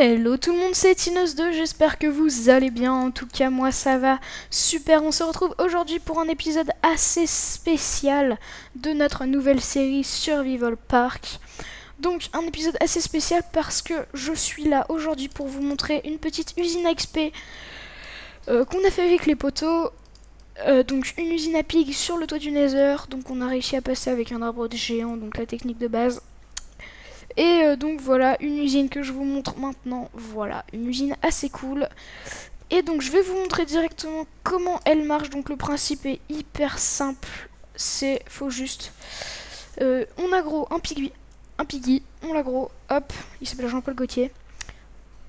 Hello tout le monde, c'est Tinos2, j'espère que vous allez bien, en tout cas moi ça va super. On se retrouve aujourd'hui pour un épisode assez spécial de notre nouvelle série Survival Park. Donc un épisode assez spécial parce que je suis là aujourd'hui pour vous montrer une petite usine à XP qu'on a fait avec les poteaux. Donc une usine à pig sur le toit du Nether, donc on a réussi à passer avec un arbre géant, donc la technique de base. Et donc voilà, une usine que je vous montre maintenant. Voilà, une usine assez cool. Et donc je vais vous montrer directement comment elle marche. Donc le principe est hyper simple. Faut juste... on aggro un piggy, on l'aggro, hop, il s'appelle Jean-Paul Gaultier.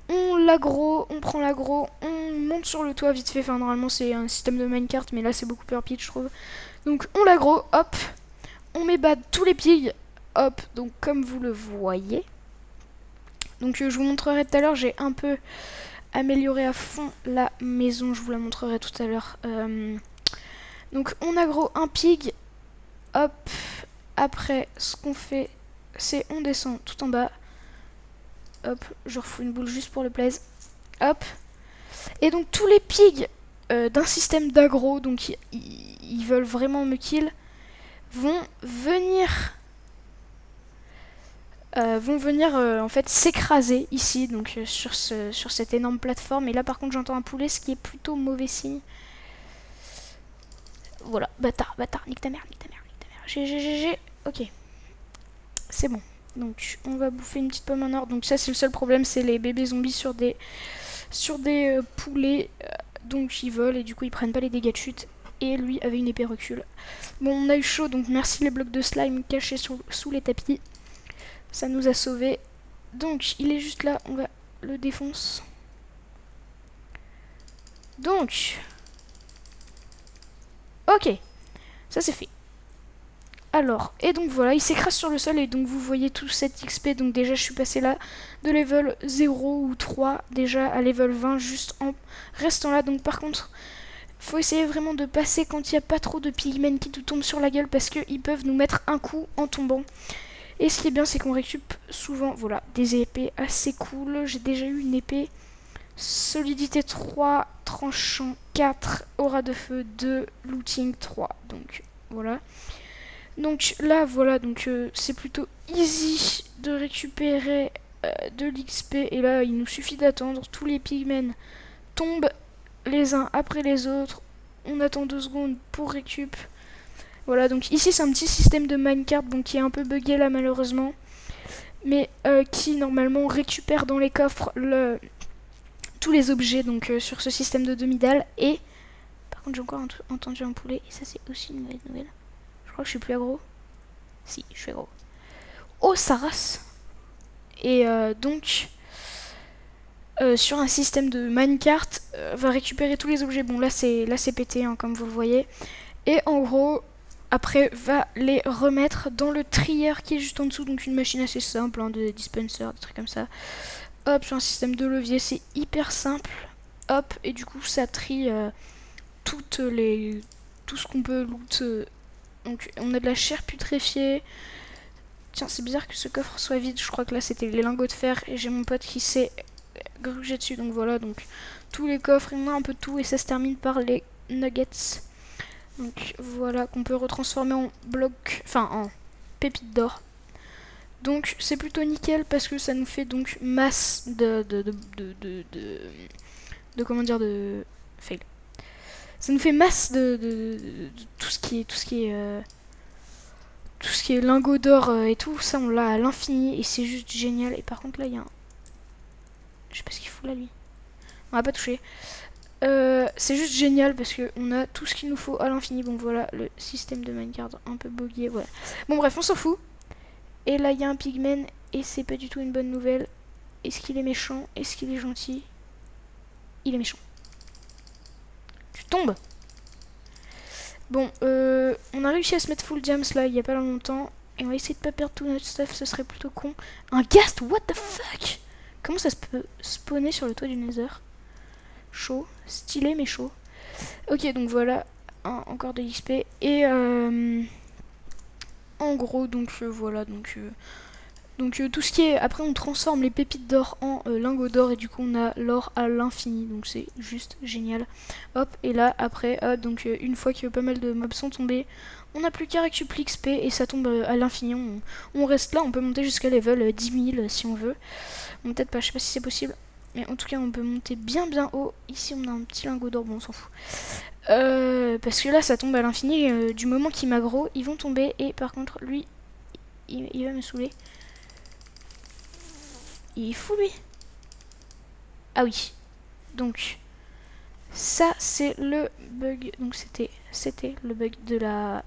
On l'aggro, on prend l'aggro, on monte sur le toit vite fait. Enfin normalement c'est un système de minecart, mais là c'est beaucoup plus rapide je trouve. Donc on l'aggro, hop, on met bad tous les pigs. Hop, donc comme vous le voyez. Donc je vous montrerai tout à l'heure, j'ai un peu amélioré à fond la maison, je vous la montrerai tout à l'heure. Donc on aggro un pig, hop, après ce qu'on fait, c'est on descend tout en bas. Hop, je refous une boule juste pour le plaisir. Hop. Et donc tous les pigs d'un système d'aggro, donc ils veulent vraiment me kill, vont venir en fait s'écraser ici, donc sur cette énorme plateforme. Et là par contre j'entends un poulet, ce qui est plutôt mauvais signe. Voilà, bâtard, nique ta mère, nique ta mère, nique ta mère. GG, ok. C'est bon. Donc on va bouffer une petite pomme en or. Donc ça c'est le seul problème, c'est les bébés zombies sur des poulets. Donc ils volent et du coup ils prennent pas les dégâts de chute. Et lui avait une épée recul. Bon, on a eu chaud, donc merci les blocs de slime cachés sous les tapis. Ça nous a sauvés. Donc, il est juste là. On va le défoncer. Donc. Ok. Ça, c'est fait. Alors, et donc voilà, il s'écrase sur le sol. Et donc, vous voyez tout cet XP. Donc, déjà, je suis passé là de level 0 ou 3 déjà à level 20 juste en restant là. Donc, par contre, faut essayer vraiment de passer quand il n'y a pas trop de pigmen qui nous tombent sur la gueule. Parce qu'ils peuvent nous mettre un coup en tombant. Et ce qui est bien, c'est qu'on récupère souvent, voilà, des épées assez cool. J'ai déjà eu une épée solidité 3, tranchant 4, aura de feu 2, looting 3. Donc voilà. Donc là, voilà, donc c'est plutôt easy de récupérer de l'XP. Et là, il nous suffit d'attendre. Tous les pigmen tombent les uns après les autres. On attend 2 secondes pour récup. Voilà, donc ici c'est un petit système de minecart donc qui est un peu buggé là malheureusement, mais qui normalement récupère dans les coffres tous les objets donc sur ce système de demi-dalle. Et par contre j'ai encore entendu un poulet et ça c'est aussi une mauvaise nouvelle. Je crois que je suis plus aggro. Si, je suis aggro. Oh ça race. Et donc sur un système de minecart va récupérer tous les objets. Bon là c'est pété hein, comme vous le voyez. Et en gros après, va les remettre dans le trieur qui est juste en dessous. Donc une machine assez simple, hein, de dispenser, des trucs comme ça. Hop, sur un système de levier, c'est hyper simple. Hop, et du coup ça trie tout ce qu'on peut loot. Donc on a de la chair putréfiée. Tiens, c'est bizarre que ce coffre soit vide. Je crois que là c'était les lingots de fer. Et j'ai mon pote qui s'est grugé dessus. Donc voilà, donc tous les coffres, il y en a un peu de tout. Et ça se termine par les nuggets. Donc voilà, qu'on peut retransformer en bloc, enfin en pépites d'or. Donc c'est plutôt nickel parce que ça nous fait donc masse de comment dire, de fail. Ça nous fait masse de tout ce qui est lingot d'or et tout ça, on l'a à l'infini et c'est juste génial. Et par contre là il y a un, je sais pas ce qu'il fout là lui. On va pas toucher. C'est juste génial parce qu'on a tout ce qu'il nous faut à l'infini. Bon voilà, le système de minecart un peu bugué, voilà. Bon bref, on s'en fout. Et là il y a un pigman et c'est pas du tout une bonne nouvelle. Est-ce qu'il est méchant? Est-ce qu'il est gentil? Il est méchant. Tu tombes. Bon, on a réussi à se mettre full jams là il y a pas longtemps. Et on va essayer de pas perdre tout notre stuff, ce serait plutôt con. Un ghast, what the fuck? Comment ça se peut spawner sur le toit du Nether? Chaud, stylé mais chaud. Ok, donc voilà, encore de l'XP. Et en gros, donc voilà, donc Donc tout ce qui est... Après on transforme les pépites d'or en lingots d'or et du coup on a l'or à l'infini. Donc c'est juste génial. Hop, et là après, donc une fois que pas mal de mobs sont tombés, on n'a plus qu'à récupérer XP et ça tombe à l'infini. On reste là, on peut monter jusqu'à level 10 000 si on veut. Bon, peut-être pas, je sais pas si c'est possible. Mais en tout cas on peut monter bien haut. Ici on a un petit lingot d'or, bon on s'en fout. Parce que là ça tombe à l'infini. Du moment qu'il m'aggro, ils vont tomber. Et par contre lui, il va me saouler. Il est fou lui. Ah oui. Donc ça c'est le bug. Donc c'était le bug de la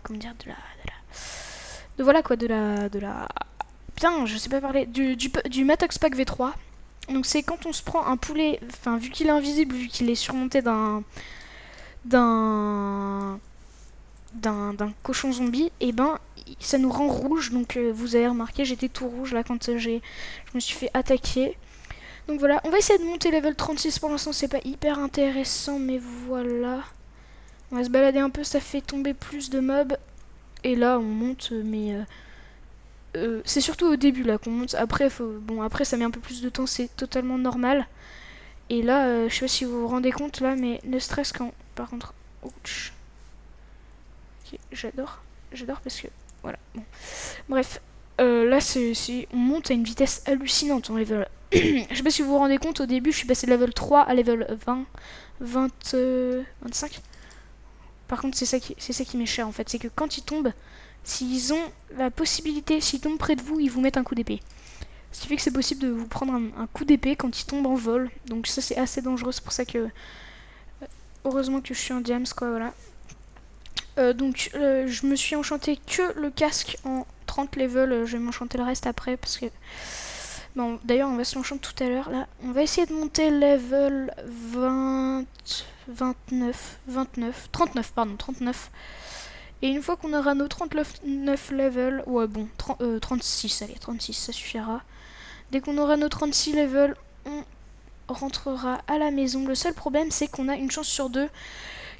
comment dire, de voilà quoi, de la putain, je sais pas parler, du Matox Pack V3. Donc c'est quand on se prend un poulet, enfin vu qu'il est invisible, vu qu'il est surmonté d'un cochon zombie, et ben ça nous rend rouge. Donc vous avez remarqué, j'étais tout rouge là quand je me suis fait attaquer. Donc voilà, on va essayer de monter level 36 pour l'instant, c'est pas hyper intéressant, mais voilà. On va se balader un peu, ça fait tomber plus de mobs. Et là on monte, mais c'est surtout au début là qu'on monte. Après, après ça met un peu plus de temps, c'est totalement normal. Et là, je sais pas si vous vous rendez compte là, mais ne stress quand, par contre, ouch. Ok, j'adore parce que, voilà, bon. Bref, là on monte à une vitesse hallucinante en level. Je sais pas si vous vous rendez compte, au début je suis passé de level 3 à level 25. Par contre c'est ça qui m'est cher en fait, c'est que quand ils tombent, s'ils ont la possibilité, s'ils tombent près de vous, ils vous mettent un coup d'épée. Ce qui fait que c'est possible de vous prendre un coup d'épée quand ils tombent en vol. Donc ça c'est assez dangereux, c'est pour ça que... heureusement que je suis en diams quoi, voilà. Donc je me suis enchanté que le casque en 30 level, je vais m'enchanter le reste après parce que... Bon, d'ailleurs on va se l'enchanter tout à l'heure là. On va essayer de monter level 39. Et une fois qu'on aura nos 39 levels, ouais bon, 36, allez, 36, ça suffira. Dès qu'on aura nos 36 levels, on rentrera à la maison. Le seul problème, c'est qu'on a une chance sur deux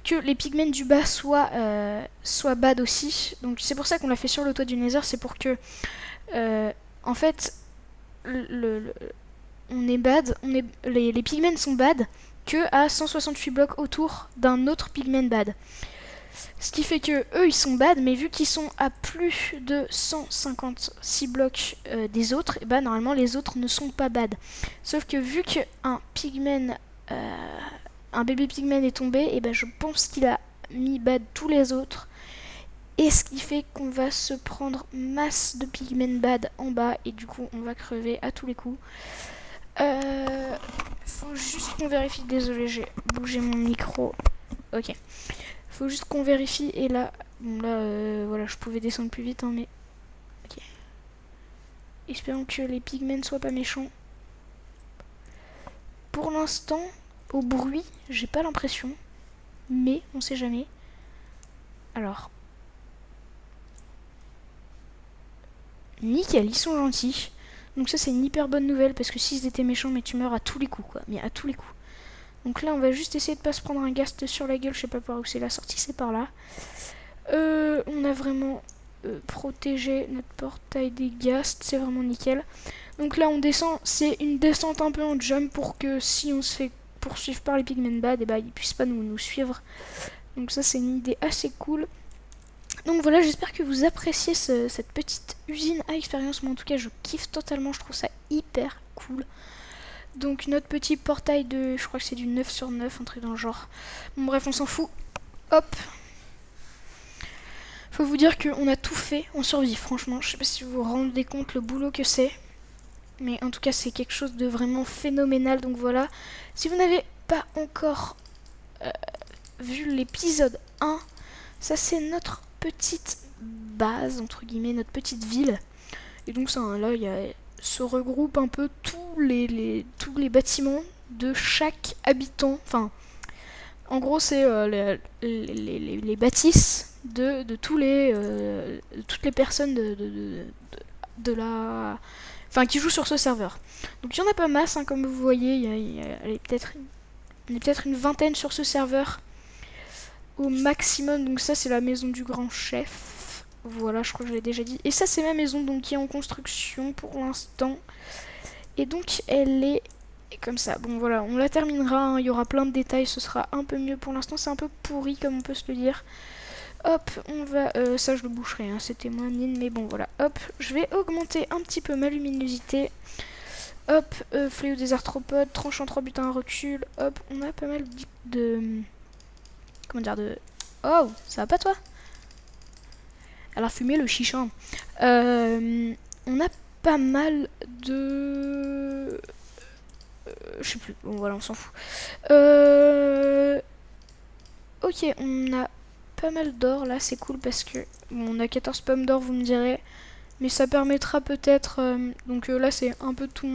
que les pigments du bas soient bad aussi. Donc c'est pour ça qu'on l'a fait sur le toit du Nether, c'est pour que, en fait, on est bad, les pigments sont bad que à 168 blocs autour d'un autre pigment bad. Ce qui fait que eux ils sont bad, mais vu qu'ils sont à plus de 156 blocs des autres, et bah normalement les autres ne sont pas bad. Sauf que vu qu'un pigment, un bébé pigment est tombé, et bah je pense qu'il a mis bad tous les autres. Et ce qui fait qu'on va se prendre masse de pigment bad en bas, et du coup on va crever à tous les coups. Faut juste qu'on vérifie, désolé j'ai bougé mon micro. Ok. Faut juste qu'on vérifie et là, bon là, voilà, je pouvais descendre plus vite, hein, mais ok. Espérons que les pigments soient pas méchants. Pour l'instant, au bruit, j'ai pas l'impression, mais on sait jamais. Alors, nickel, ils sont gentils. Donc ça c'est une hyper bonne nouvelle parce que s'ils étaient méchants, mais tu meurs à tous les coups quoi, mais à tous les coups. Donc là on va juste essayer de pas se prendre un ghast sur la gueule, je sais pas par où c'est la sortie, c'est par là. On a vraiment protégé notre portail des ghasts, c'est vraiment nickel. Donc là on descend, c'est une descente un peu en jump pour que si on se fait poursuivre par les pigmen bad, et bah ils puissent pas nous suivre. Donc ça c'est une idée assez cool. Donc voilà, j'espère que vous appréciez cette petite usine à expérience. Moi en tout cas je kiffe totalement, je trouve ça hyper cool. Donc notre petit portail de, je crois que c'est du 9 sur 9, un truc dans le genre. Bon bref, on s'en fout. Hop. Faut vous dire qu'on a tout fait en survie, franchement. Je sais pas si vous vous rendez compte le boulot que c'est. Mais en tout cas, c'est quelque chose de vraiment phénoménal. Donc voilà. Si vous n'avez pas encore vu l'épisode 1, ça c'est notre petite base, entre guillemets, notre petite ville. Et donc ça, là, se regroupent un peu tous les bâtiments de chaque habitant. Enfin, en gros, c'est les bâtisses de toutes les personnes de la... Enfin, qui jouent sur ce serveur. Donc il y en a pas masse, hein, comme vous voyez, il y a peut-être une vingtaine sur ce serveur au maximum. Donc ça, c'est la maison du grand chef. Voilà, je crois que je l'ai déjà dit. Et ça, c'est ma maison, donc qui est en construction pour l'instant. Et donc, elle est comme ça. Bon, voilà, on la terminera. Hein. Il y aura plein de détails, ce sera un peu mieux. Pour l'instant, c'est un peu pourri, comme on peut se le dire. Hop, on va... ça, je le boucherai, hein. C'était moins mine, mais bon, voilà. Hop, je vais augmenter un petit peu ma luminosité. Hop, fléau des arthropodes, tranchant 3 butins à recul. Hop, on a pas mal de... Comment dire, de... Oh, ça va pas, toi? Alors fumer le chichon. On a pas mal de... je sais plus. Bon voilà, on s'en fout. Ok, on a pas mal d'or là, c'est cool parce que... Bon, on a 14 pommes d'or, vous me direz. Mais ça permettra peut-être... donc là, c'est un peu tous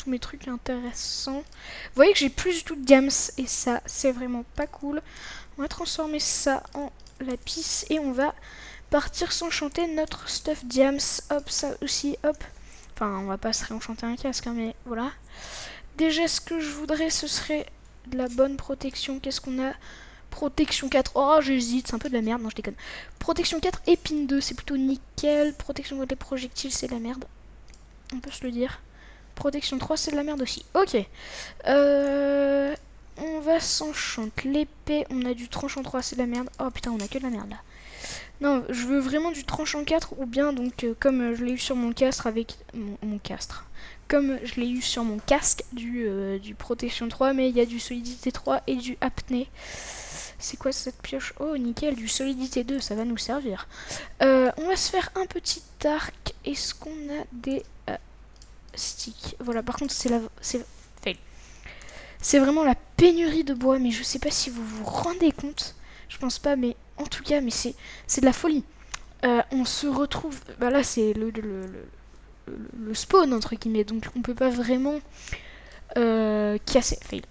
mes trucs intéressants. Vous voyez que j'ai plus du tout de diams et ça, c'est vraiment pas cool. On va transformer ça en lapis et on va... partir s'enchanter notre stuff diams. Hop, ça aussi, hop. Enfin, on va pas se réenchanter un casque, hein, mais voilà. Déjà, ce que je voudrais, ce serait de la bonne protection. Qu'est-ce qu'on a? Protection 4. Oh, j'hésite, c'est un peu de la merde. Non, je déconne. Protection 4, épine 2, c'est plutôt nickel. Protection contre les projectiles, c'est de la merde. On peut se le dire. Protection 3, c'est de la merde aussi. Ok. On va s'enchanter l'épée. On a du tranchant 3, c'est de la merde. Oh putain, on a que de la merde là. Non, je veux vraiment du tranchant 4 ou bien donc comme je l'ai eu sur mon castre avec mon castre. Comme je l'ai eu sur mon casque du protection 3, mais il y a du solidité 3 et du apnée. C'est quoi cette pioche? Oh nickel, du solidité 2, ça va nous servir. On va se faire un petit arc. Est-ce qu'on a des sticks? Voilà, par contre c'est vraiment la pénurie de bois, mais je sais pas si vous vous rendez compte. Je pense pas, mais en tout cas, mais c'est de la folie. On se retrouve... Bah là, c'est le spawn, entre guillemets. Donc, on peut pas vraiment casser... Fail.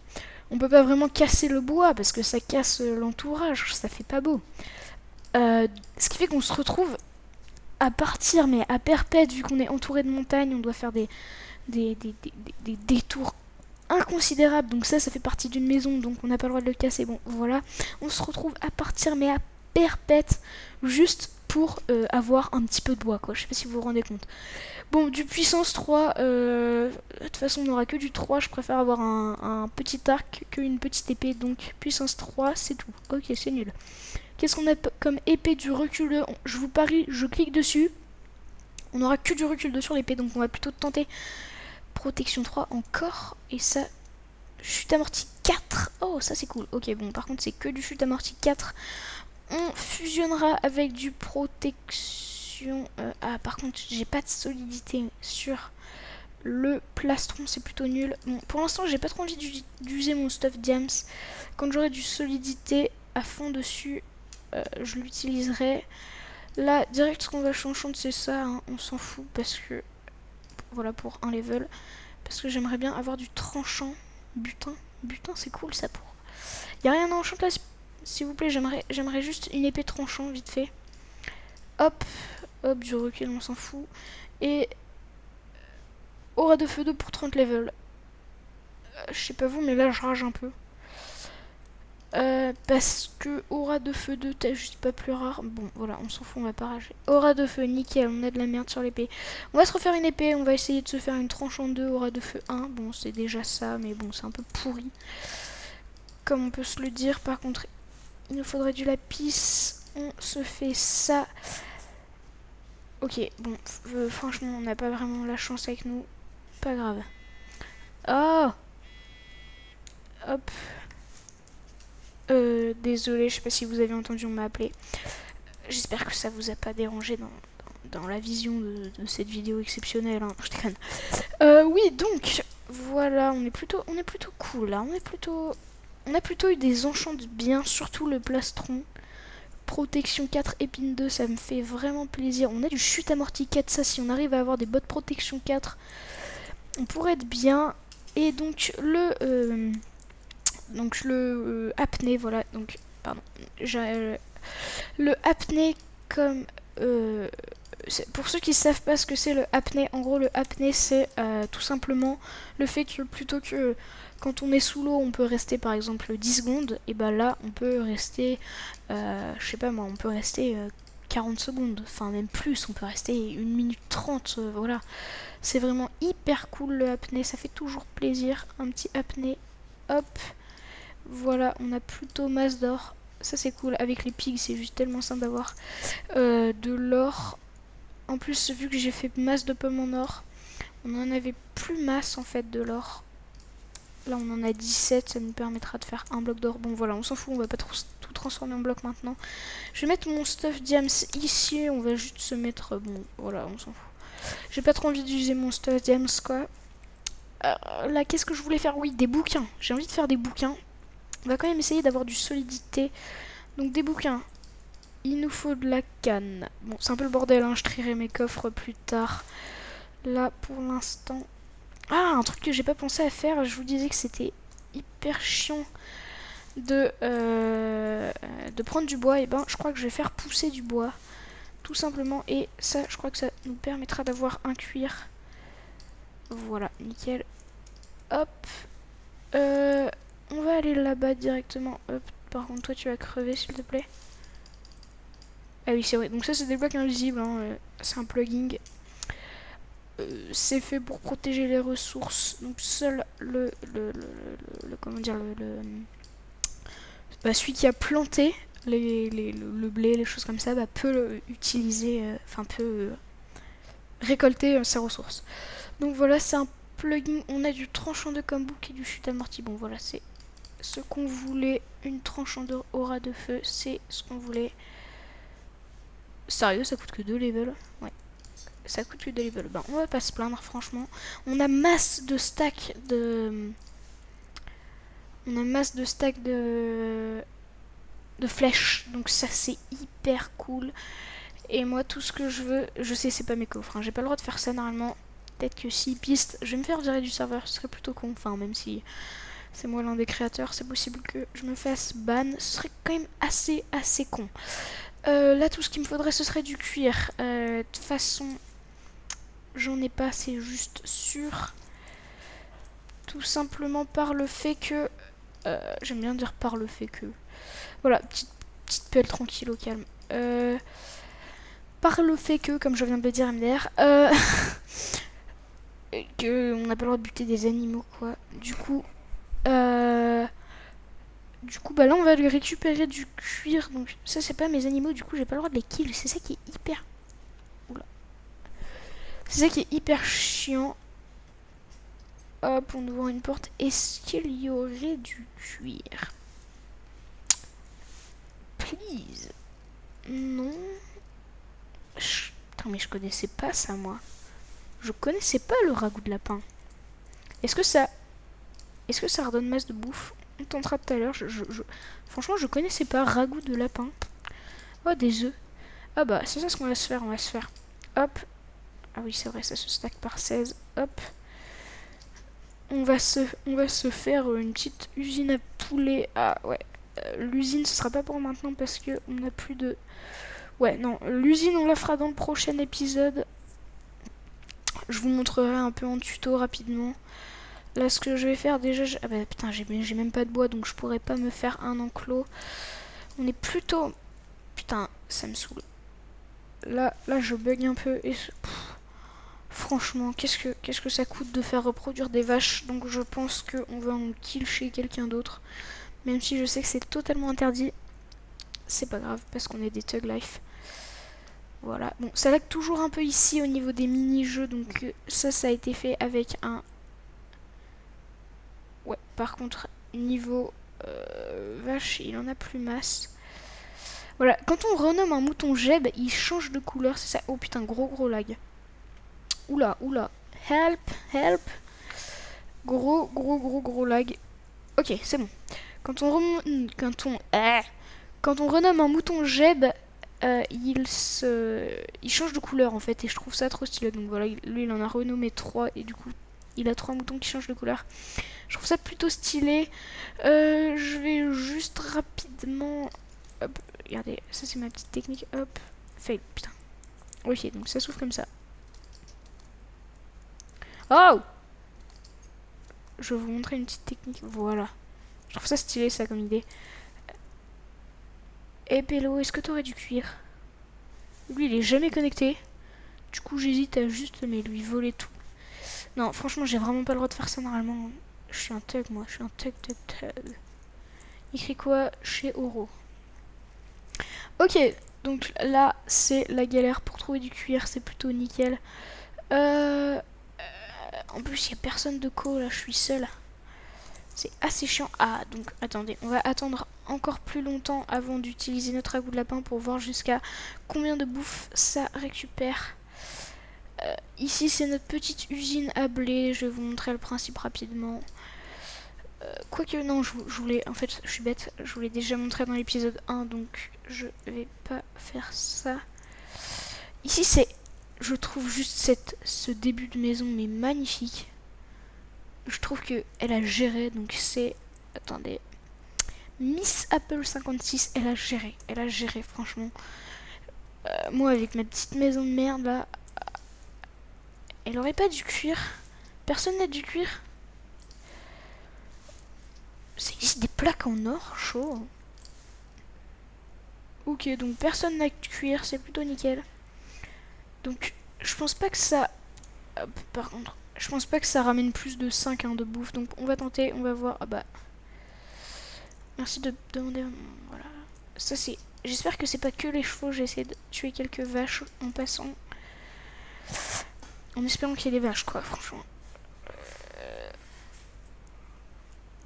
On peut pas vraiment casser le bois, parce que ça casse l'entourage. Ça fait pas beau. Ce qui fait qu'on se retrouve à partir, mais à perpète, vu qu'on est entouré de montagnes. On doit faire des détours inconsidérable, donc ça fait partie d'une maison, donc on n'a pas le droit de le casser. Bon voilà, on se retrouve à partir mais à perpète juste pour avoir un petit peu de bois quoi, je sais pas si vous vous rendez compte. Bon, du puissance 3, de toute façon on n'aura que du 3, je préfère avoir un petit arc qu'une petite épée, donc puissance 3 c'est tout. Ok, c'est nul. Qu'est-ce qu'on a comme épée du recul? Je vous parie, je clique dessus, on n'aura que du recul sur l'épée, donc on va plutôt tenter protection 3 encore. Et ça, chute amortie 4. Oh, ça c'est cool. Ok, bon, par contre, c'est que du chute amortie 4. On fusionnera avec du protection... ah, par contre, j'ai pas de solidité sur le plastron, c'est plutôt nul. Bon, pour l'instant, j'ai pas trop envie d'user mon stuff diams. Quand j'aurai du solidité à fond dessus, je l'utiliserai. Là, direct, ce qu'on va changer, c'est ça. Hein, on s'en fout parce que... Voilà, pour un level. Parce que j'aimerais bien avoir du tranchant. Butin. Butin, c'est cool ça pour... Y'a rien à enchanter là, s'il vous plaît. J'aimerais juste une épée tranchant, vite fait. Hop. Hop, du recul, on s'en fout. Et... Aura de feu 2 pour 30 levels. Je sais pas vous, mais là, je rage un peu. Parce que aura de feu 2, t'as juste pas plus rare. Bon, voilà, on s'en fout, on va pas rager. Aura de feu, nickel, on a de la merde sur l'épée. On va se refaire une épée, on va essayer de se faire une tranche en 2, aura de feu 1. Bon, c'est déjà ça, mais bon, c'est un peu pourri. Comme on peut se le dire, par contre, il nous faudrait du lapis. On se fait ça. Ok, bon, franchement, on n'a pas vraiment la chance avec nous. Pas grave. Oh! Hop. Désolé, je sais pas si vous avez entendu, on m'a appelé. J'espère que ça vous a pas dérangé dans la vision de cette vidéo exceptionnelle. Hein. Je déconne. Oui, donc, voilà, on est plutôt cool là. On a plutôt eu des enchants bien, surtout le plastron. Protection 4, épine 2, ça me fait vraiment plaisir. On a du chute amorti 4, ça, si on arrive à avoir des bottes protection 4, on pourrait être bien. Et donc, le apnée, voilà, donc, pardon, le apnée comme, pour ceux qui ne savent pas ce que c'est le apnée, en gros le apnée c'est tout simplement le fait que plutôt que quand on est sous l'eau on peut rester par exemple 10 secondes, et bah là on peut rester, je sais pas moi, on peut rester 40 secondes, enfin même plus, on peut rester 1 minute 30, voilà. C'est vraiment hyper cool le apnée, ça fait toujours plaisir, un petit apnée, hop, voilà, on a plutôt masse d'or, ça c'est cool, avec les pigs c'est juste tellement simple d'avoir de l'or. En plus, vu que j'ai fait masse de pommes en or, on en avait plus masse en fait de l'or. Là on en a 17, ça nous permettra de faire un bloc d'or. Bon voilà, on s'en fout, on va pas tout transformer en bloc maintenant. Je vais mettre mon stuff diams ici, on va juste se mettre... Bon voilà, on s'en fout. J'ai pas trop envie d'utiliser mon stuff diams quoi. Là qu'est-ce que je voulais faire? Oui, des bouquins. J'ai envie de faire des bouquins. On va quand même essayer d'avoir du solidité. Donc des bouquins. Il nous faut de la canne. Bon c'est un peu le bordel, hein. Je trierai mes coffres plus tard. Là pour l'instant... Ah, un truc que j'ai pas pensé à faire, je vous disais que c'était hyper chiant de prendre du bois, et ben je crois que je vais faire pousser du bois, tout simplement, et ça, je crois que ça nous permettra d'avoir un cuir. Voilà, nickel. Hop. On va aller là-bas directement. Hop. Par contre, toi, tu vas crever, s'il te plaît. Ah oui, c'est vrai. Donc ça, c'est des blocs invisibles, hein. C'est un plugin. C'est fait pour protéger les ressources. Donc seul comment dire celui qui a planté le blé, les choses comme ça, peut utiliser, enfin peut récolter ses ressources. Donc voilà, c'est un plugin. On a du tranchant de Kambouk et du chute amorti. Bon voilà, c'est ce qu'on voulait. Une tranchant de aura de feu, c'est ce qu'on voulait. Sérieux, ça coûte que 2 levels. Ouais. Ça coûte que 2 levels. Ben, on va pas se plaindre, franchement. On a masse de stacks de... On a masse de stacks de flèches. Donc ça, c'est hyper cool. Et moi, tout ce que je veux... Je sais, c'est pas mes coffres. Hein. J'ai pas le droit de faire ça, normalement. Peut-être que si piste, je vais me faire virer du serveur. Ce serait plutôt con. Enfin, même si c'est moi l'un des créateurs, c'est possible que je me fasse ban. Ce serait quand même assez con. Là, tout ce qu'il me faudrait, ce serait du cuir. De toute façon... J'en ai pas, c'est juste sûr. Tout simplement par le fait que... J'aime bien dire par le fait que... Voilà, petite pelle tranquille au calme. Par le fait que, comme je viens de le dire MDR, que on n'a pas le droit de buter des animaux, quoi. Du coup, là, on va lui récupérer du cuir. Donc, ça, c'est pas mes animaux. Du coup, j'ai pas le droit de les kill. C'est ça qui est hyper... Oula. C'est ça qui est hyper chiant. Hop, on ouvre une porte. Est-ce qu'il y aurait du cuir? Please. Non. Putain, mais je connaissais pas ça, moi. Je connaissais pas le ragoût de lapin. Est-ce que ça redonne masse de bouffe? On tentera tout à l'heure. Franchement, je connaissais pas ragoût de lapin. Oh, des œufs. Ah bah, c'est ça ce qu'on va se faire. On va se faire. Hop. Ah oui, c'est vrai, ça se stack par 16. Hop. On va se faire une petite usine à poulet. Ah ouais. L'usine, ce sera pas pour maintenant parce que on a plus de... Ouais, non. L'usine, on la fera dans le prochain épisode. Je vous montrerai un peu en tuto rapidement. Là, ce que je vais faire déjà... Ah bah putain, j'ai même pas de bois, donc je pourrais pas me faire un enclos. On est plutôt... Putain, ça me saoule. Là, je bug un peu et... Franchement, qu'est-ce que ça coûte de faire reproduire des vaches? Donc je pense qu'on va en kill chez quelqu'un d'autre. Même si je sais que c'est totalement interdit. C'est pas grave, parce qu'on est des Thug Life. Voilà. Bon, ça lag toujours un peu ici au niveau des mini-jeux. Donc ça a été fait avec un... Ouais, par contre, niveau vache, il en a plus masse. Voilà, quand on renomme un mouton Jeb, il change de couleur, c'est ça. Oh putain, gros lag. Oula. Help. Gros lag. Ok, c'est bon. Quand on renomme un mouton Jeb, il change de couleur en fait, et je trouve ça trop stylé. Donc voilà, lui il en a renommé 3 et du coup il a 3 moutons qui changent de couleur. Je trouve ça plutôt stylé. Je vais juste rapidement... Hop, regardez, ça c'est ma petite technique. Hop, fail, putain. Ok, donc ça s'ouvre comme ça. Oh! Je vais vous montrer une petite technique. Voilà. Je trouve ça stylé, ça, comme idée. Et Pélo, est-ce que t'aurais du cuir? Lui, il est jamais connecté. Du coup, j'hésite à juste mais lui voler tout. Non, franchement, j'ai vraiment pas le droit de faire ça normalement. Je suis un thug, moi. Je suis un thug. Il écrit quoi chez Oro? Ok, donc là, c'est la galère pour trouver du cuir. C'est plutôt nickel. En plus, il n'y a personne de co, là. Je suis seule. C'est assez chiant. Ah, donc, attendez. On va attendre encore plus longtemps avant d'utiliser notre ragoût de lapin pour voir jusqu'à combien de bouffe ça récupère. Ici, c'est notre petite usine à blé. Je vais vous montrer le principe rapidement. Quoique, non, je voulais... En fait, je suis bête. Je voulais déjà montrer dans l'épisode 1, donc je vais pas faire ça. Ici, c'est... Je trouve juste ce début de maison, mais magnifique. Je trouve qu'elle a géré, donc c'est... Attendez. Miss Apple 56, elle a géré, franchement. Moi, avec ma petite maison de merde, là... Elle aurait pas du cuir. Personne n'a du cuir. Ça existe des plaques en or, chaud. Ok, donc personne n'a de cuir, c'est plutôt nickel. Donc, je pense pas que ça... Hop, par contre, je pense pas que ça ramène plus de 5 de bouffe. Donc, on va tenter, on va voir. Ah bah... Merci de demander... Voilà. Ça, c'est... J'espère que c'est pas que les chevaux. J'ai essayé de tuer quelques vaches en passant. En espérant qu'il y ait des vaches, quoi, franchement.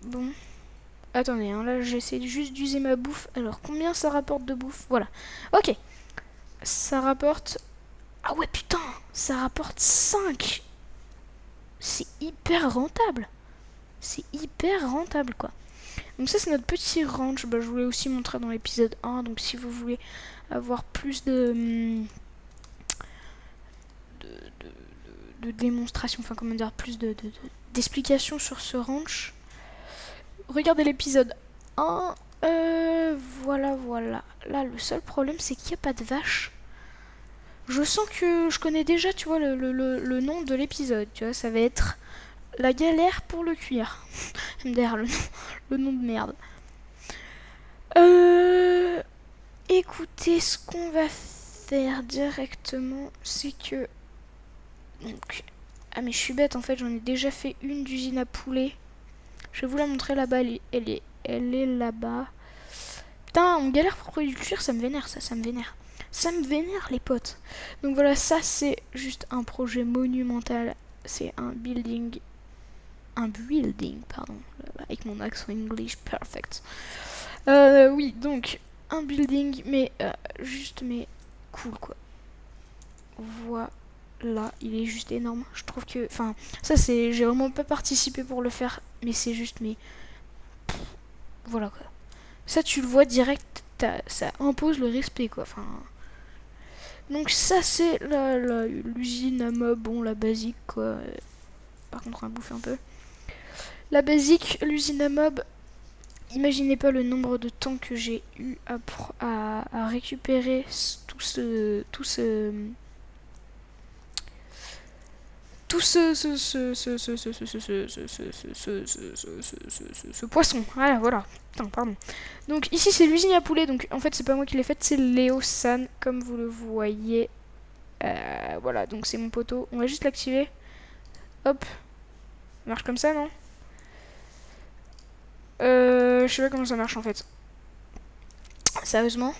Bon. Attendez, hein, là, j'essaie juste d'user ma bouffe. Alors, combien ça rapporte de bouffe? Voilà. Ok. Ça rapporte... Ah ouais, putain, ça rapporte 5. C'est hyper rentable. C'est hyper rentable, quoi. Donc ça, c'est notre petit ranch. Bah, je voulais aussi montrer dans l'épisode 1. Donc si vous voulez avoir plus de démonstration, enfin comment dire, plus d'explications sur ce ranch, regardez l'épisode 1. Voilà. Là, le seul problème, c'est qu'il n'y a pas de vaches. Je sens que je connais déjà, tu vois, le nom de l'épisode. Tu vois, ça va être la galère pour le cuir. MDR, le nom de merde. Écoutez, ce qu'on va faire directement, c'est que... Donc... Ah mais je suis bête, en fait, j'en ai déjà fait une d'usine à poulet. Je vais vous la montrer là-bas, elle est là-bas. Putain, on galère pour trouver du cuir, ça me vénère, ça me vénère. Ça me vénère, les potes. Donc voilà, ça, c'est juste un projet monumental. C'est un building, pardon, avec mon accent English perfect. Oui, donc, un building, mais juste, mais cool, quoi. Voilà, il est juste énorme. Je trouve que, enfin, ça, c'est, j'ai vraiment pas participé pour le faire, mais c'est juste, mais... Voilà, quoi. Ça, tu le vois direct, ça impose le respect, quoi. Enfin... Donc ça, c'est l'usine à mob, bon, la basique, quoi. Par contre, on va bouffer un peu. La basique, l'usine à mob, imaginez pas le nombre de temps que j'ai eu à récupérer tout ce poisson. Voilà. Putain, pardon. Donc ici c'est l'usine à poulet. Donc en fait c'est pas moi qui l'ai faite, c'est Léo San comme vous le voyez. Voilà, donc c'est mon poteau. On va juste l'activer. Hop. Ça marche comme ça, non? Je sais pas comment ça marche en fait. Sérieusement,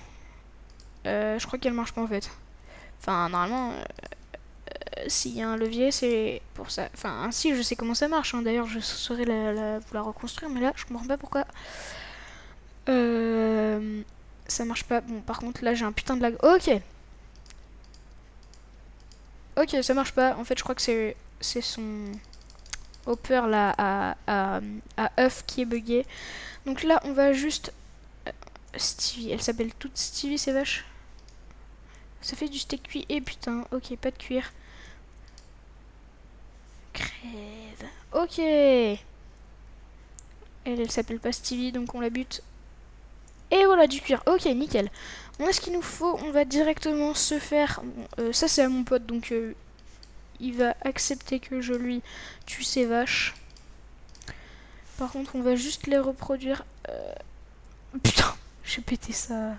je crois qu'elle marche pas en fait. Enfin, normalement, s'il y a un levier, c'est pour ça. Enfin, ainsi, je sais comment ça marche. Hein. D'ailleurs, je saurais vous la reconstruire, mais là, je comprends pas pourquoi. Ça marche pas. Bon, par contre, là, j'ai un putain de lag. Ok. Ok, ça marche pas. En fait, je crois que c'est son hopper là à œuf qui est bugué. Donc là, on va juste... Stevie, elle s'appelle toute Stevie, ces vaches. Ça fait du steak cuit. Et putain, ok, pas de cuir. Crève. Ok. Elle s'appelle pas Stevie, donc on la bute. Et voilà, du cuir. Ok, nickel. On a ce qu'il nous faut. On va directement se faire... ça, c'est à mon pote, donc il va accepter que je lui tue ses vaches. Par contre, on va juste les reproduire. Putain, j'ai pété ça.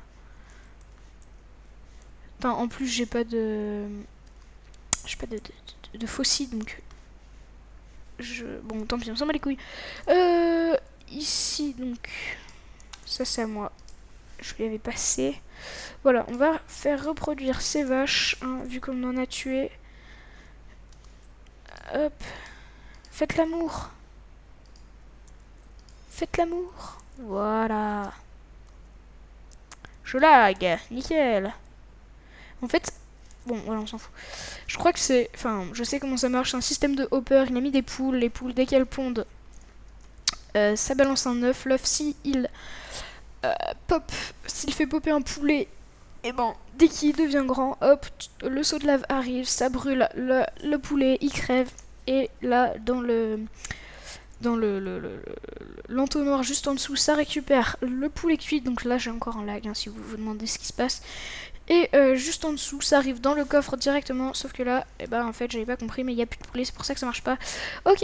Enfin, en plus, j'ai pas de... de fossiles, donc... Bon, tant pis, on s'en bat les couilles. Ici, donc... Ça, c'est à moi. Je lui avais passé. Voilà, on va faire reproduire ces vaches, hein, vu qu'on en a tué. Hop. Faites l'amour. Faites l'amour. Voilà. Je lag. Nickel. En fait, bon, voilà, on s'en fout. Je crois que c'est... Enfin, je sais comment ça marche. C'est un système de hopper. Il a mis des poules. Les poules, dès qu'elles pondent, ça balance un œuf. L'œuf, si il pop, s'il fait popper un poulet, et ben, dès qu'il devient grand, hop, le seau de lave arrive, ça brûle le poulet, il crève. Et là, dans l'entonnoir juste en dessous, ça récupère le poulet cuit. Donc là, j'ai encore un lag, hein, si vous vous demandez ce qui se passe. Et juste en dessous, ça arrive dans le coffre directement. Sauf que là, eh ben, en fait, j'avais pas compris, mais il n'y a plus de poulet, c'est pour ça que ça marche pas. Ok.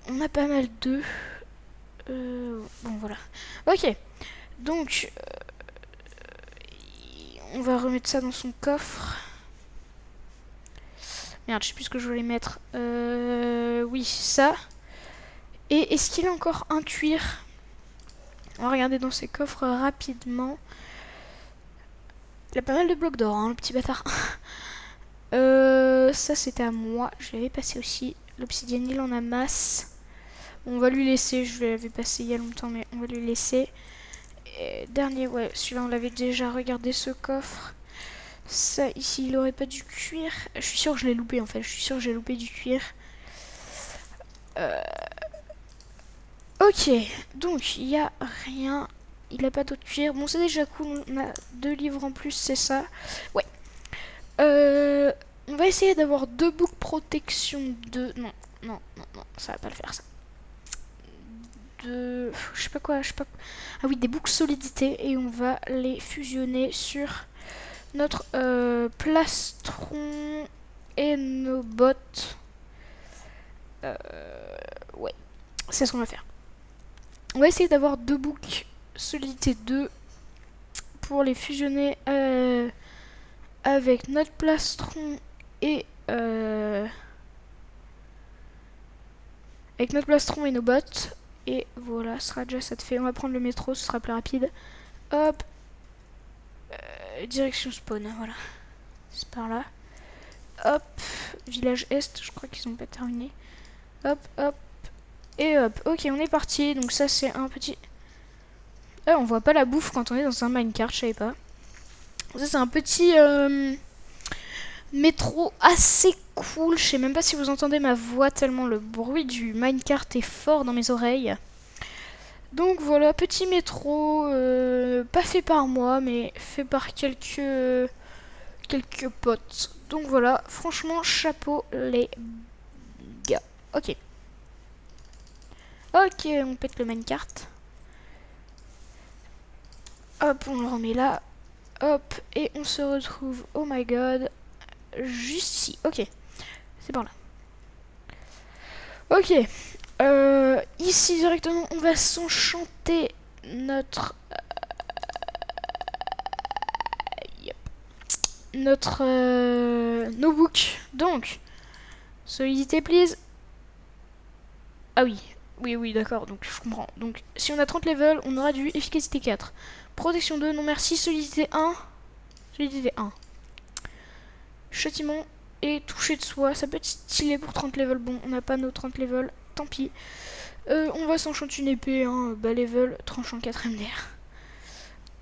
On a pas mal d'œufs. Bon, voilà. Ok. Donc, on va remettre ça dans son coffre. Merde, je sais plus ce que je voulais mettre. Oui, ça. Et est-ce qu'il a encore un cuir? On va regarder dans ses coffres rapidement. Il a pas mal de blocs d'or, hein, le petit bâtard. Ça, c'était à moi. Je l'avais passé aussi. L'obsidienne, il en a masse. On va lui laisser. Je l'avais passé il y a longtemps, mais on va lui laisser. Et dernier, ouais, celui-là, on l'avait déjà regardé, ce coffre. Ça, ici, il aurait pas du cuir. Je suis sûre que je l'ai loupé, en fait. Je suis sûre que j'ai loupé du cuir. Ok, donc, il n'y a rien. Il a pas d'autre cuir. Bon, c'est déjà cool. On a 2 livres en plus, c'est ça. Ouais. On va essayer d'avoir 2 boucles protection de... Non, non, non, non, ça va pas le faire, ça. Je sais pas quoi, Ah oui, des boucles solidité. Et on va les fusionner sur notre plastron et nos bottes. Ouais, c'est ce qu'on va faire. On va essayer d'avoir 2 boucles solidité 2 pour les fusionner avec notre plastron et nos bottes. Et voilà, ce sera déjà ça de fait. On va prendre le métro, ce sera plus rapide. Hop. Direction spawn, voilà. C'est par là. Hop. Village Est, je crois qu'ils ont pas terminé. Hop, hop. Et hop. Ok, on est parti. Donc ça, c'est un petit... on voit pas la bouffe quand on est dans un minecart, je savais pas. Ça, c'est un petit métro assez cool. Je sais même pas si vous entendez ma voix tellement le bruit du minecart est fort dans mes oreilles. Donc voilà, petit métro, pas fait par moi, mais fait par quelques potes. Donc voilà, franchement, chapeau les gars. Ok. Ok, on pète le minecart. Hop, on le remet là. Hop, et on se retrouve, oh my god, juste ici. Ok, c'est par là. Ok, ici directement, on va s'enchanter notre... notebook. Donc, solidité, please. Ah oui, oui, d'accord, donc je comprends. Donc, si on a 30 levels, on aura du efficacité 4. Protection 2, non merci, solidité 1. Solidité 1. Châtiment et toucher de soi, ça peut être stylé pour 30 levels. Bon, on n'a pas nos 30 levels, tant pis. On va s'enchanter une épée, hein, bas level, tranchant 4 MDR.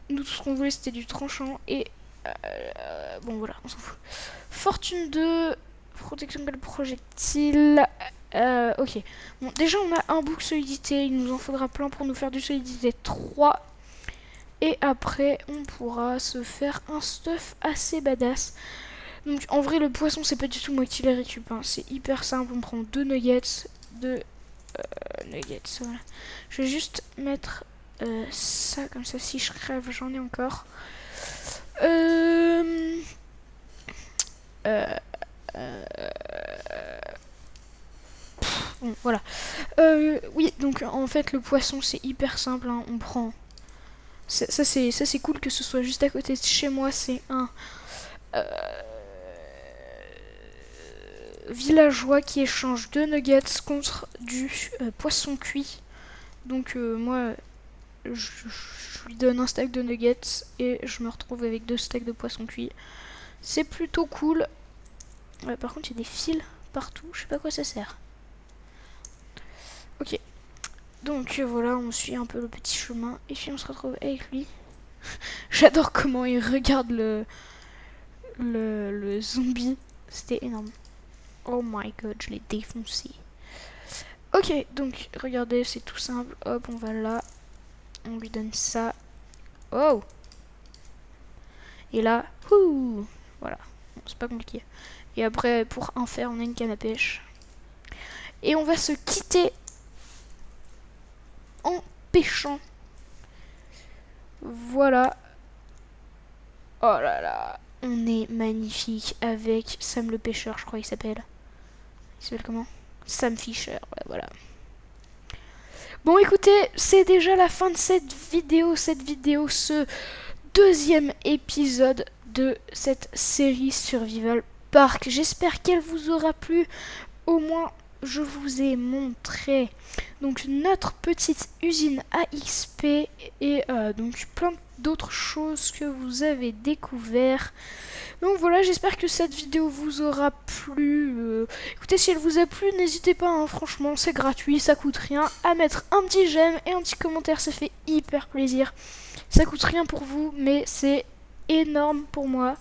Nous, tout ce qu'on voulait, c'était du tranchant et... bon, voilà, on s'en fout. Fortune 2, protection de projectile. Ok. Bon, déjà, on a un boucle solidité. Il nous en faudra plein pour nous faire du solidité 3. Et après, on pourra se faire un stuff assez badass. Donc, en vrai, le poisson, c'est pas du tout moi qui les récup. Hein. C'est hyper simple. On prend 2 nuggets. 2 nuggets, voilà. Je vais juste mettre ça, comme ça, si je crève, j'en ai encore. Bon, voilà. Oui, donc en fait, le poisson, c'est hyper simple. Hein. On prend Ça c'est cool que ce soit juste à côté de chez moi. C'est un villageois qui échange 2 nuggets contre du poisson cuit. Donc moi, je lui donne un steak de nuggets et je me retrouve avec 2 steaks de poisson cuit. C'est plutôt cool. Par contre, il y a des fils partout. Je sais pas à quoi ça sert. Ok. Donc voilà, on suit un peu le petit chemin et puis on se retrouve avec lui. J'adore comment il regarde le zombie. C'était énorme. Oh my god, je l'ai défoncé. Ok, donc regardez, c'est tout simple. Hop, on va là. On lui donne ça. Oh! Et là, ouh, voilà. Bon, c'est pas compliqué. Et après, pour en faire, on a une canne à pêche. Et on va se quitter en pêchant. Voilà. Oh là là. On est magnifique avec Sam le pêcheur, je crois qu'il s'appelle. Il s'appelle comment? Sam Fisher, ouais, voilà. Bon écoutez, c'est déjà la fin de cette vidéo, ce deuxième épisode de cette série Survival Park. J'espère qu'elle vous aura plu. Au moins, je vous ai montré donc notre petite usine à XP et donc plein d'autres choses que vous avez découvert. Donc voilà, j'espère que cette vidéo vous aura plu. Écoutez, si elle vous a plu, n'hésitez pas, hein, franchement, c'est gratuit, ça coûte rien, à mettre un petit j'aime et un petit commentaire, ça fait hyper plaisir. Ça coûte rien pour vous, mais c'est énorme pour moi.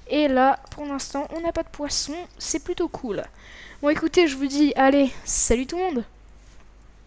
Et là, pour l'instant, on n'a pas de poisson, c'est plutôt cool. Bon écoutez, je vous dis, allez, salut tout le monde!